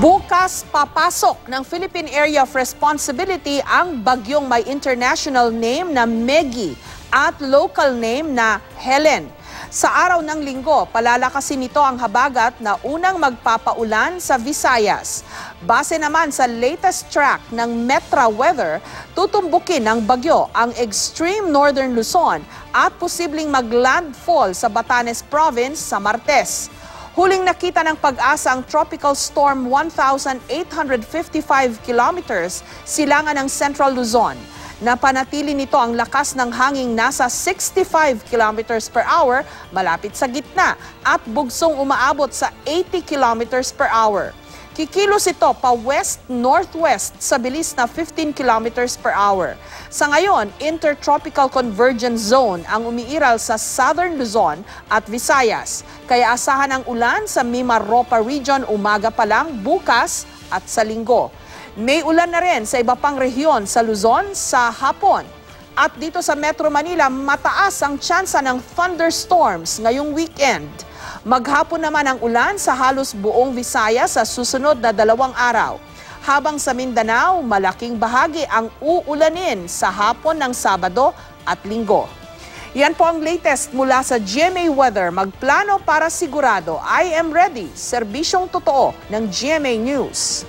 Bukas papasok ng Philippine Area of Responsibility ang bagyong may international name na Meggy at local name na Helen. Sa araw ng Linggo, palalakasin nito ang habagat na unang magpapaulan sa Visayas. Base naman sa latest track ng Metra Weather, tutumbukin ng bagyo ang extreme northern Luzon at posibleng maglandfall sa Batanes Province sa Martes. Huling nakita ng Pag-asa ang Tropical Storm 1,855 kilometers silangan ng Central Luzon. Napanatili nito ang lakas ng hangin nasa 65 kilometers per hour malapit sa gitna at bugsong umaabot sa 80 kilometers per hour. Kikilos ito pa west-northwest sa bilis na 15 kilometers per hour. Sa ngayon, Intertropical Convergence Zone ang umiiral sa Southern Luzon at Visayas. Kaya asahan ang ulan sa Mimaropa Region umaga pa lang bukas at sa Linggo. May ulan na rin sa iba pang rehiyon sa Luzon sa hapon. At dito sa Metro Manila, mataas ang tsansa ng thunderstorms ngayong weekend. Maghapon naman ang ulan sa halos buong Visayas sa susunod na 2 araw. Habang sa Mindanao, malaking bahagi ang uulanin sa hapon ng Sabado at Linggo. Yan po ang latest mula sa GMA Weather. Magplano para sigurado. I am ready. Serbisyong totoo ng GMA News.